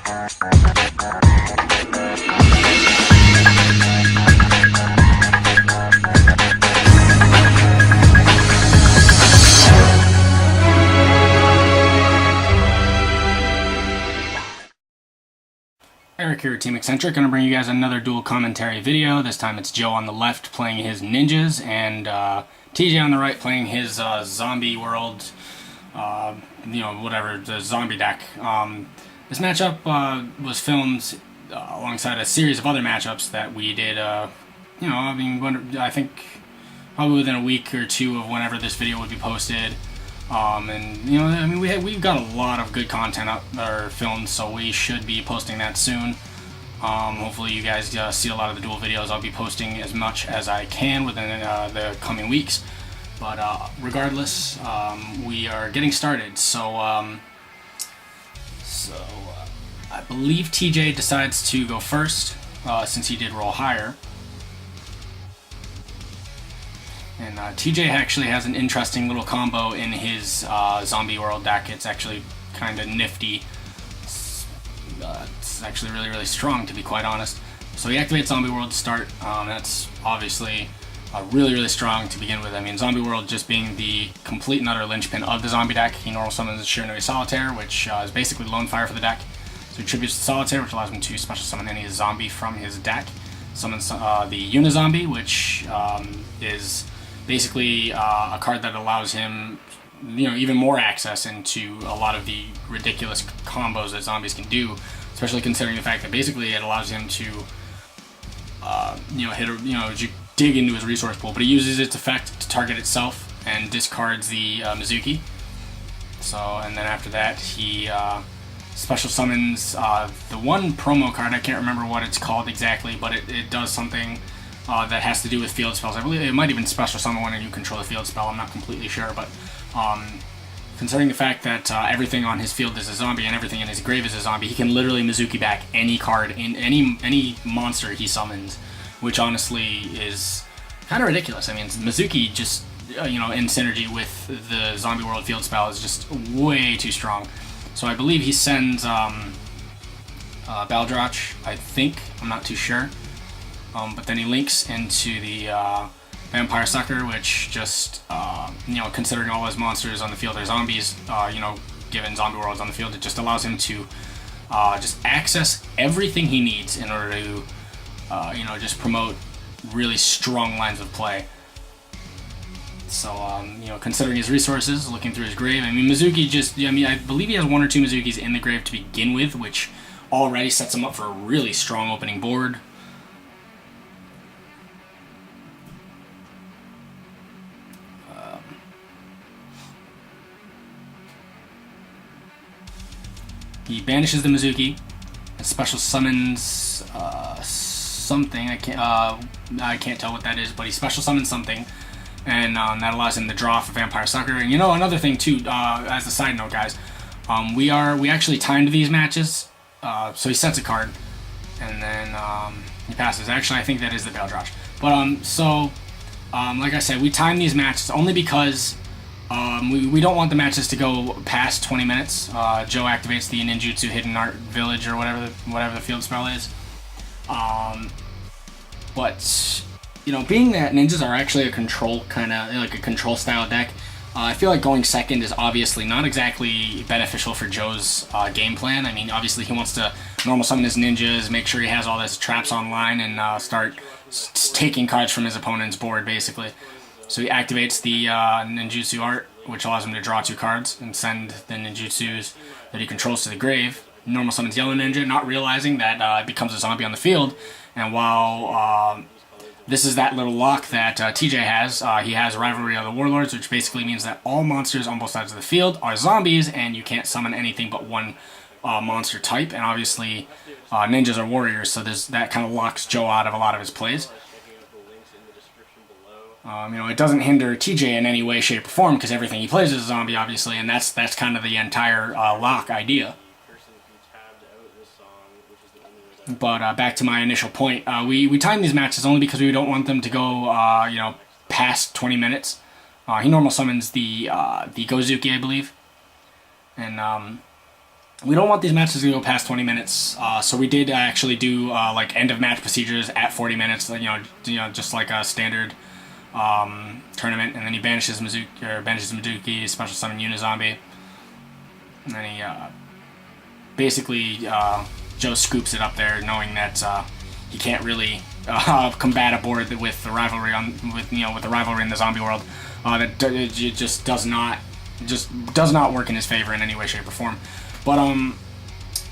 Eric here at TeamEccenTrick. Gonna bring you guys another duel commentary video. This time it's Joe on the left playing his ninjas, and TJ on the right playing his zombie world, whatever, the zombie deck. This matchup was filmed alongside a series of other matchups that we did, I think probably within a week or two of whenever this video would be posted. We've got a lot of good content up or filmed, so we should be posting that soon. Hopefully you guys see a lot of the duel videos. I'll be posting as much as I can within the coming weeks. But regardless, we are getting started. So I believe TJ decides to go first, since he did roll higher. And TJ actually has an interesting little combo in his zombie world deck. It's actually kind of nifty. It's actually really, really strong, to be quite honest. So he activates zombie world to start. That's obviously really, really strong to begin with. I mean, zombie world just being the complete and utter linchpin of the zombie deck. He normal summons Shiranui Solitaire, which is basically lone fire for the deck. So he tributes to Solitaire, which allows him to special summon any zombie from his deck. Summons the Unizombie, which is basically a card that allows him, even more access into a lot of the ridiculous combos that zombies can do, especially considering the fact that basically it allows him to, dig into his resource pool, but he uses its effect to target itself and discards the Mizuki. So, and then after that, he special summons the one promo card. I can't remember what it's called exactly, but it does something that has to do with field spells. I believe it might even special summon when you control the field spell. I'm not completely sure, but considering the fact that everything on his field is a zombie and everything in his grave is a zombie, he can literally Mizuki back any card in any monster he summons, which honestly is kind of ridiculous. I mean, Mizuki just, in synergy with the zombie world field spell is just way too strong. So I believe he sends Baldrach, I think. I'm not too sure. But then he links into the Vampire Sucker, which just, considering all his monsters on the field are zombies, given zombie worlds on the field, it just allows him to just access everything he needs in order to, just promote really strong lines of play. So, considering his resources, looking through his grave, I mean, Mizuki just, I believe he has one or two Mizukis in the grave to begin with, which already sets him up for a really strong opening board. He banishes the Mizuki and special summons something. I can't tell what that is, but he special summons something, and that allows him to draw for Vampire Sucker. And another thing too, as a side note, guys, we actually timed these matches. So he sets a card, and then he passes. Actually, I think that is the Baldrach. But like I said, we timed these matches only because we don't want the matches to go past 20 minutes. Joe activates the Ninjutsu Hidden Art Village or whatever the field spell is. But being that ninjas are actually a control like a control style deck, I feel like going second is obviously not exactly beneficial for Joe's game plan. I mean, obviously he wants to normal summon his ninjas, make sure he has all his traps online, and start taking cards from his opponent's board, basically. So he activates the Ninjutsu art, which allows him to draw 2 cards and send the ninjutsus that he controls to the grave. Normal summons Yellow Ninja, not realizing that it becomes a zombie on the field. And while this is that little lock that TJ has, he has Rivalry of the Warlords, which basically means that all monsters on both sides of the field are zombies, and you can't summon anything but one monster type. And obviously, ninjas are warriors, so that kind of locks Joe out of a lot of his plays. It doesn't hinder TJ in any way, shape, or form, because everything he plays is a zombie, obviously, and that's kind of the entire lock idea. But back to my initial point, we time these matches only because we don't want them to go, past 20 minutes. He normal summons the Gozuki, I believe, and We don't want these matches to go past 20 minutes, so we did actually do like end of match procedures at 40 minutes. Just like a standard tournament, and then he banishes Maduki, special summon Unizombie, and then he basically Joe scoops it up there, knowing that he can't really combat a board with the rivalry with the rivalry in the zombie world. That it just does not work in his favor in any way, shape, or form. But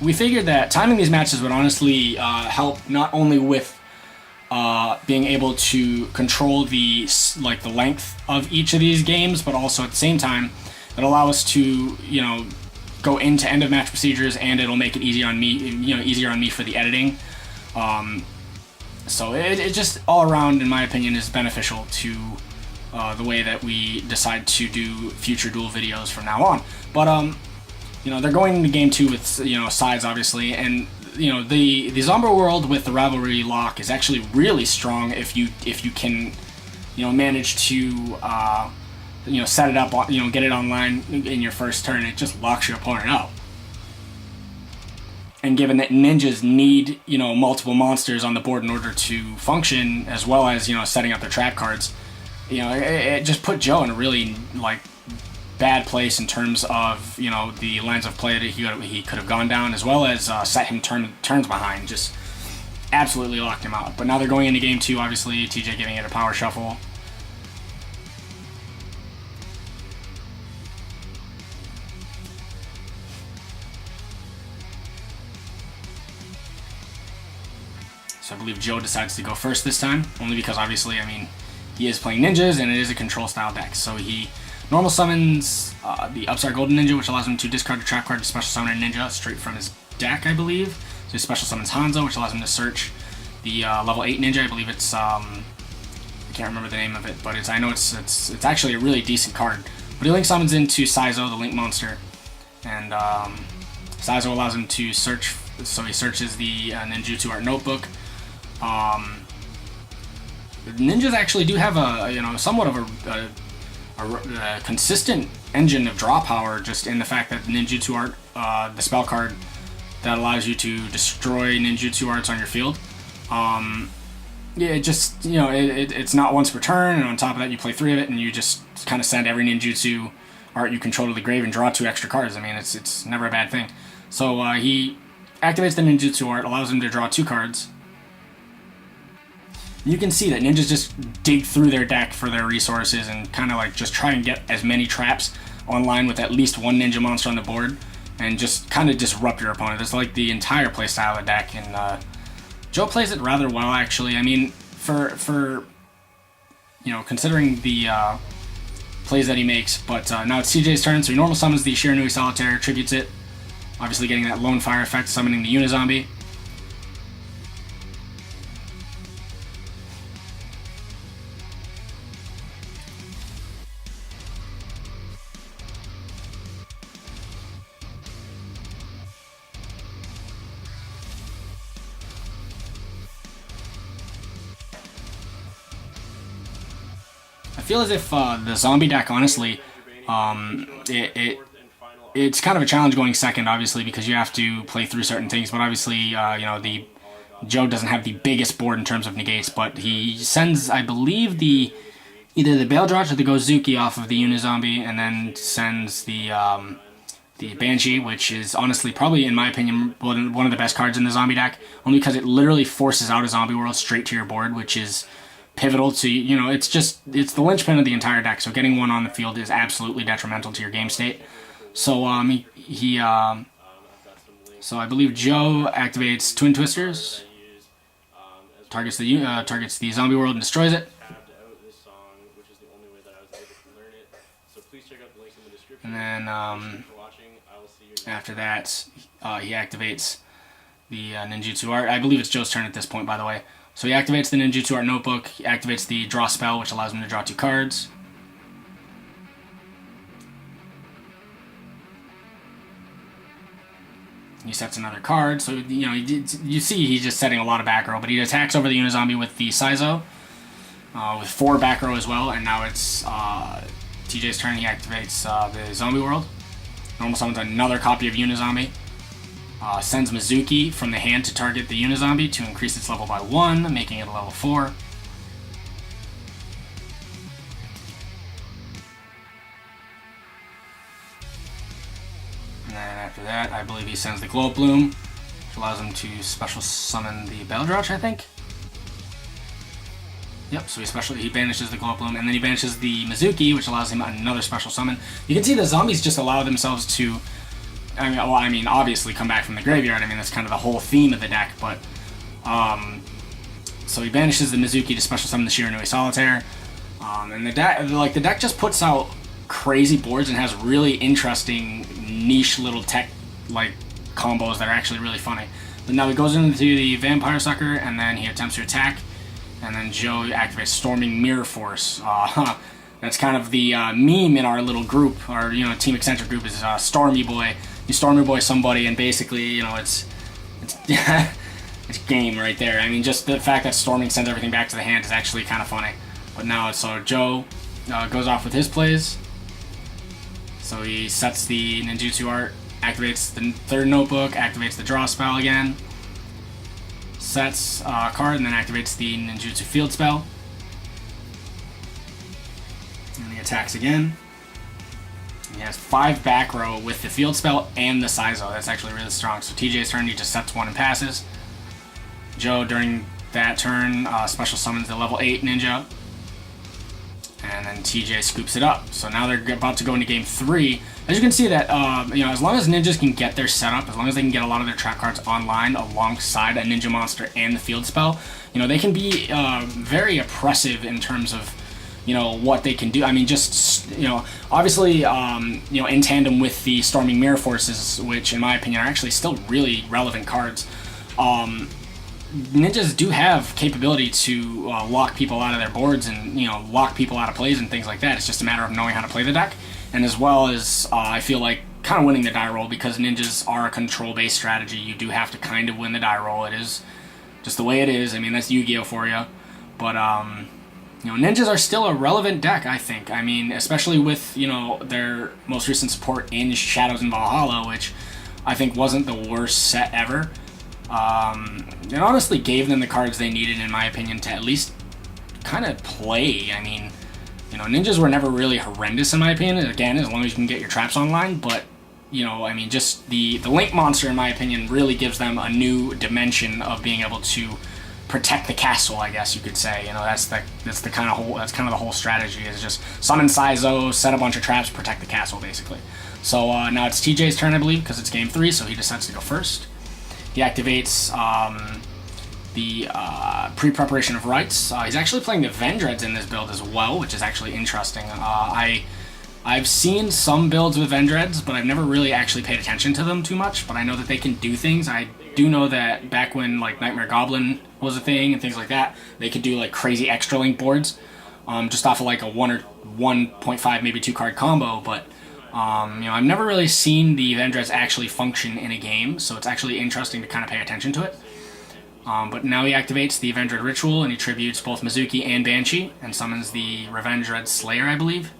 we figured that timing these matches would honestly help not only with being able to control the length of each of these games, but also at the same time it'll allow us to go into end of match procedures, and it'll make it easier on me for the editing. So it just all around, in my opinion, is beneficial to the way that we decide to do future duel videos from now on. But they're going into game 2 with sides, obviously, and the zombie world with the rivalry lock is actually really strong if you can manage to set it up, get it online in your first turn. It just locks your opponent out. And given that ninjas need multiple monsters on the board in order to function, as well as setting up their trap cards, it just put Joe in a really bad place in terms of the lines of play that he could have gone down, as well as set him turns behind. Just absolutely locked him out. But now they're going into game 2, obviously TJ giving it a power shuffle. So I believe Joe decides to go first this time, only because obviously, he is playing ninjas and it is a control style deck. So he normal summons the Upstart Golden Ninja, which allows him to discard a trap card to special summon a ninja straight from his deck, I believe. So he special summons Hanzo, which allows him to search the level 8 ninja. I believe it's I can't remember the name of it, but I know it's actually a really decent card. But he link summons into Saizo, the Link monster, and Saizo allows him to search. So he searches the Ninjutsu art notebook. Ninjas actually do have a somewhat of a consistent engine of draw power, just in the fact that Ninjutsu art, the spell card that allows you to destroy Ninjutsu arts on your field. It's not once per turn, and on top of that you play 3 of it, and you just kind of send every Ninjutsu art you control to the grave and draw 2 extra cards. It's never a bad thing. So he activates the Ninjutsu art, allows him to draw 2 cards. You can see that ninjas just dig through their deck for their resources and kind of just try and get as many traps online with at least 1 ninja monster on the board, and just kind of disrupt your opponent. That's the entire playstyle of the deck, and Joe plays it rather well, actually. For considering the plays that he makes. But now it's CJ's turn, so he normal summons the Shiranui Solitaire, tributes it, obviously getting that lone fire effect, summoning the Unizombie. I feel as if the zombie deck, honestly, it's kind of a challenge going second, obviously, because you have to play through certain things. But obviously, the Joe doesn't have the biggest board in terms of negates, but he sends, I believe, either the Baildrotch or the Gozuki off of the Unizombie, and then sends the Banshee, which is honestly probably, in my opinion, one of the best cards in the zombie deck, only because it literally forces out a zombie world straight to your board, which is pivotal to, it's the linchpin of the entire deck. So getting one on the field is absolutely detrimental to your game state. So so I believe Joe activates Twin Twisters, targets the zombie world and destroys it. And then after that, he activates the Ninjutsu art. I believe it's Joe's turn at this point, by the way. So he activates the Ninjutsu art notebook. He activates the draw spell, which allows him to draw 2 cards. He sets another card, so you see he's just setting a lot of back row, but he attacks over the Unizombie with the Saizo, with 4 back row as well, and now it's TJ's turn. He activates the Zombie World. Normal summons another copy of Unizombie. Sends Mizuki from the hand to target the Unizombie to increase its level by 1, making it a level 4. And then after that, I believe he sends the Glow Bloom, which allows him to special summon the Beldrouch, I think. Yep, so he banishes the Glow Bloom, and then he banishes the Mizuki, which allows him another special summon. You can see the zombies just allow themselves to, I mean, obviously come back from the graveyard. I mean, that's kind of the whole theme of the deck, but, so he banishes the Mizuki to special summon the Shiranui Solitaire, and the deck just puts out crazy boards and has really interesting niche little tech, combos that are actually really funny. But now he goes into the Vampire Sucker, and then he attempts to attack. And then Joe activates Storming Mirror Force. That's kind of the meme in our little group, our TeamEccenTrick group is Stormy Boy. You Stormy Boy somebody, and basically it's it's game right there. I mean, just the fact that Storming sends everything back to the hand is actually kind of funny. But now so Joe goes off with his plays. So he sets the Ninjutsu art, activates the third notebook, activates the draw spell again. Sets a card and then activates the Ninjutsu field spell. And he attacks again. He has 5 back row with the field spell and the Saizo. That's actually really strong. So TJ's turn, he just sets 1 and passes. Joe, during that turn, special summons the level 8 ninja. And then TJ scoops it up. So now they're about to go into game 3. As you can see that, as long as ninjas can get their setup, as long as they can get a lot of their trap cards online alongside a ninja monster and the field spell, they can be very oppressive in terms of, what they can do. I mean, just, obviously, in tandem with the Storming Mirror Forces, which in my opinion are actually still really relevant cards, ninjas do have capability to lock people out of their boards and, lock people out of plays and things like that. It's just a matter of knowing how to play the deck. And as well as, I feel like, kind of winning the die roll, because ninjas are a control-based strategy. You do have to kind of win the die roll. It is just the way it is. I mean, that's Yu-Gi-Oh for you. But, ninjas are still a relevant deck, I think. I mean, especially with, their most recent support in Shadows and Valhalla, which I think wasn't the worst set ever. It honestly gave them the cards they needed, in my opinion, to at least kind of play. I mean, ninjas were never really horrendous in my opinion, again, as long as you can get your traps online, but, I mean, just the Link monster, in my opinion, really gives them a new dimension of being able to protect the castle, I guess you could say. That's kind of the whole strategy, is just summon Saizo, set a bunch of traps, protect the castle, basically. So now it's TJ's turn, I believe, because it's game 3, so he decides to go first. He activates the pre-preparation of rights. He's actually playing the Vendreads in this build as well, which is actually interesting. I've seen some builds with Vendreads, but I've never really actually paid attention to them too much, but I know that they can do things. I do know that back when Nightmare Goblin was a thing and things like that, they could do crazy extra link boards just off of a 1 or 1.5, maybe 2 card combo, but I've never really seen the Vendreads actually function in a game, so it's actually interesting to kind of pay attention to it. But now he activates the Vendread Ritual, and he tributes both Mizuki and Banshee, and summons the Revendread Slayer, I believe.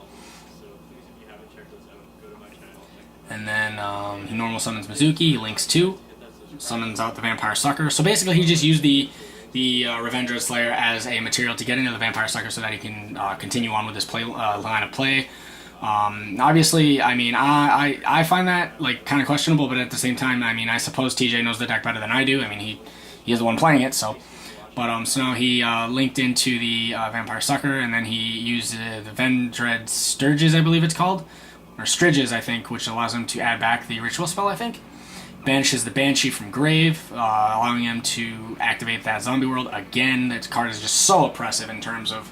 And then he normal summons Mizuki, he links 2, summons out the Vampire Sucker. So basically he just used the Revendread Slayer as a material to get into the Vampire Sucker so that he can continue on with his line of play. Obviously, I mean, I find that kind of questionable, but at the same time, I mean, I suppose TJ knows the deck better than I do. I mean, he is the one playing it, so. But so now he linked into the Vampire Sucker, and then he used the Vendread Sturges, I believe it's called, or Striges, I think, which allows him to add back the ritual spell, I think. Banishes the Banshee from Grave, allowing him to activate that Zombie World again. That card is just so oppressive in terms of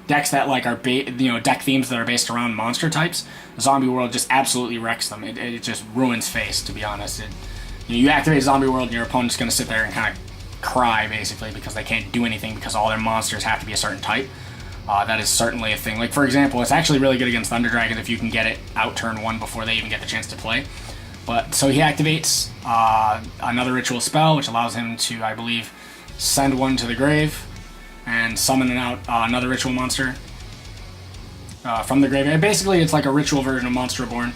decks that are deck themes that are based around monster types. Zombie World just absolutely wrecks them. It just ruins face, to be honest. You activate Zombie World and your opponent's going to sit there and kind of cry, basically, because they can't do anything because all their monsters have to be a certain type. That is certainly a thing. For example, it's actually really good against Thunder Dragons if you can get it out turn 1 before they even get the chance to play. But so he activates another ritual spell, which allows him to, I believe, send one to the grave and summon out another ritual monster from the grave. Basically, it's like a ritual version of Monster Reborn.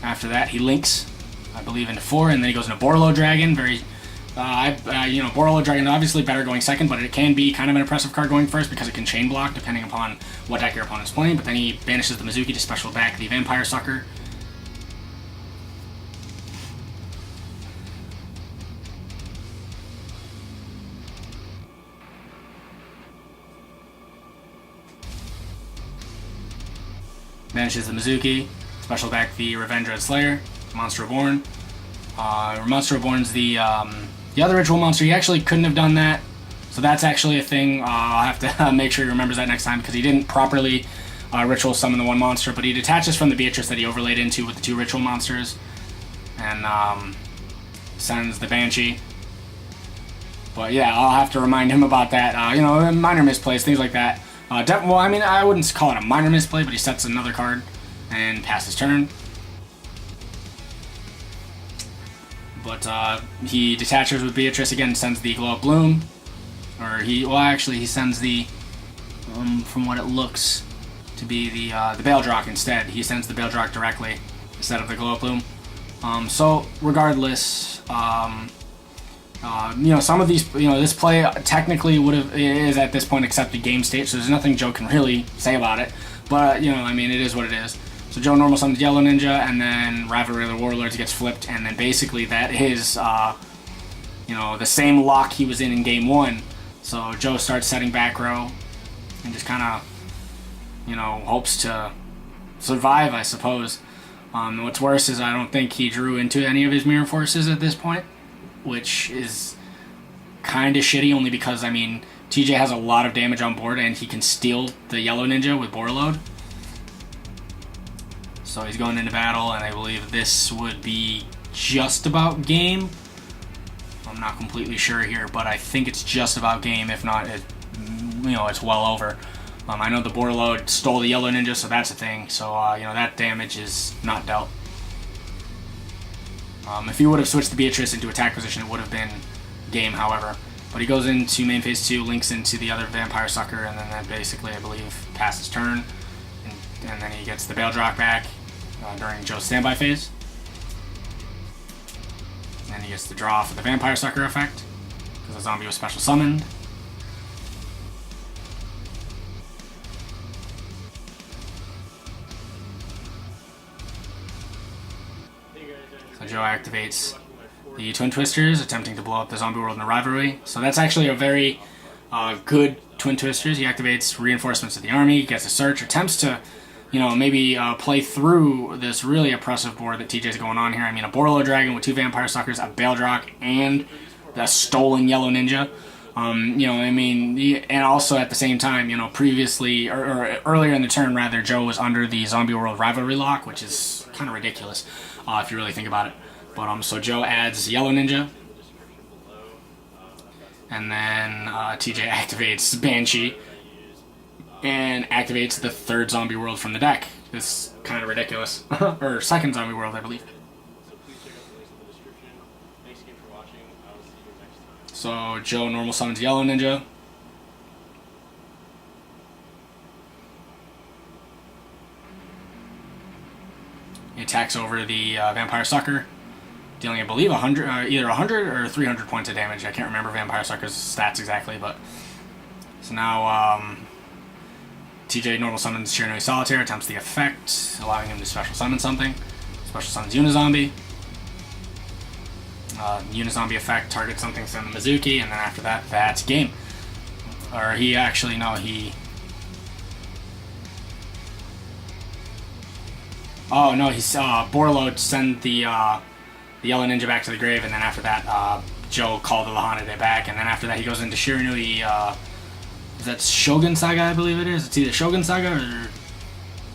After that, he links, I believe, into 4, and then he goes into Borolo Dragon. Very, Borolo Dragon obviously better going second, but it can be kind of an impressive card going first because it can chain block depending upon what deck your opponent's playing. But then he banishes the Mizuki to special back the Vampire Sucker. Banishes the Mizuki, special back the Revenge Red Slayer, Monster Reborn. Monster Reborn's the other ritual monster. He actually couldn't have done that, so that's actually a thing. I'll have to make sure he remembers that next time because he didn't properly ritual summon the one monster, but he detaches from the Beatrice that he overlaid into with the 2 ritual monsters, and sends the Banshee. But yeah, I'll have to remind him about that. Minor misplays, things like that. Well, I mean, I wouldn't call it a minor misplay, but he sets another card and passes turn. But he detaches with Beatrice again, sends the Glow Up Bloom. Or he sends the, from what it looks to be the Baildrock instead. He sends the Baildrock directly instead of the Glow Up Bloom. So regardless, some of these, this play technically is at this point accepted game state, so there's nothing Joe can really say about it. But, I mean, it is what it is. So Joe normal summons Yellow Ninja, and then Rivalry of the Warlords gets flipped, and then basically that is, the same lock he was in game 1. So Joe starts setting back row, and just kind of, hopes to survive, I suppose. What's worse is I don't think he drew into any of his mirror forces at this point, which is kind of shitty only because, I mean, TJ has a lot of damage on board and he can steal the Yellow Ninja with Borreload. So he's going into battle, and I believe this would be just about game. I'm not completely sure here, but I think it's just about game. If not, it's well over. I know the Borreload stole the Yellow Ninja, so that's a thing. So, that damage is not dealt. If he would have switched the Beatrice into attack position, it would have been game, however. But he goes into main phase 2, links into the other Vampire Sucker, and then that basically, I believe, passes turn. And then he gets the Baildrock back during Joe's standby phase. And then he gets the draw for the Vampire Sucker effect, because the zombie was special summoned. So Joe activates the Twin Twisters, attempting to blow up the zombie world in the rivalry. So that's actually a very good Twin Twisters. He activates reinforcements of the army, gets a search, attempts to, maybe play through this really oppressive board that TJ's going on here. I mean, a Borolo Dragon with 2 Vampire Suckers, a Baildrock, and the stolen Yellow Ninja. And also at the same time, previously, or earlier in the turn, rather, Joe was under the Zombie World Rivalry lock, which is kind of ridiculous if you really think about it. But so Joe adds Yellow Ninja, and then TJ activates Banshee, and activates the 3rd Zombie World from the deck. This is kind of ridiculous. Or 2nd Zombie World, I believe. So Joe normal summons Yellow Ninja. He attacks over the Vampire Sucker, dealing, I believe, either 100 or 300 points of damage. I can't remember Vampire Sucker's stats exactly, but so now TJ normal summons Shiranui Solitaire, attempts the effect, allowing him to special summon something. Special summons Unizombie. Unizombie effect targets something, send the Mizuki, and then after that, that's game. Or he actually, no, he... Oh, no, he's Borolo send the Yellow Ninja back to the grave, and then after that, Joe called the Lahanade back, and then after that, he goes into Shiranui, is that Shogun Saga, I believe it is? It's either Shogun Saga or...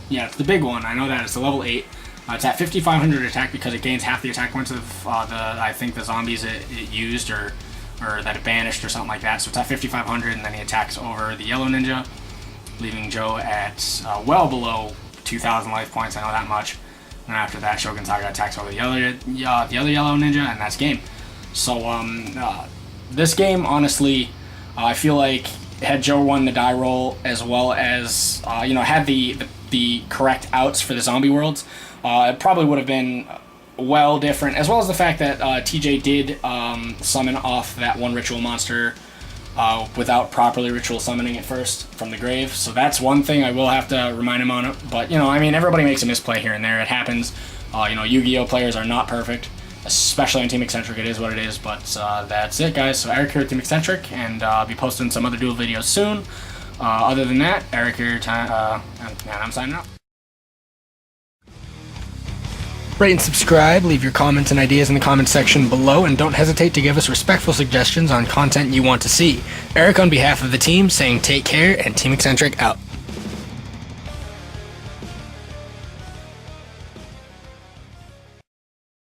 Yeah, it's the big one, I know that, it's the level 8. It's at 5,500 attack because it gains half the attack points of I think the zombies it used or that it banished or something like that. So it's at 5,500, and then he attacks over the Yellow Ninja, leaving Joe at well below 2,000 life points. I know that much. And after that, Shogun Saga attacks over the other Yellow Ninja, and that's game. So this game, honestly, I feel like had Joe won the die roll as well as had the correct outs for the zombie worlds, it probably would have been well different, as well as the fact that TJ did summon off that one ritual monster without properly ritual summoning it first from the grave. So that's one thing I will have to remind him on it. But, you know, I mean, everybody makes a misplay here and there. It happens. You know, Yu-Gi-Oh! Players are not perfect, especially on TeamEccenTrick. It is what it is. But that's it, guys. So Eric here at TeamEccenTrick, and I'll be posting some other duel videos soon. Other than that, Eric here, and I'm signing out. Rate and subscribe, leave your comments and ideas in the comments section below, and don't hesitate to give us respectful suggestions on content you want to see. Eric on behalf of the team saying take care, and TeamEccenTrick out.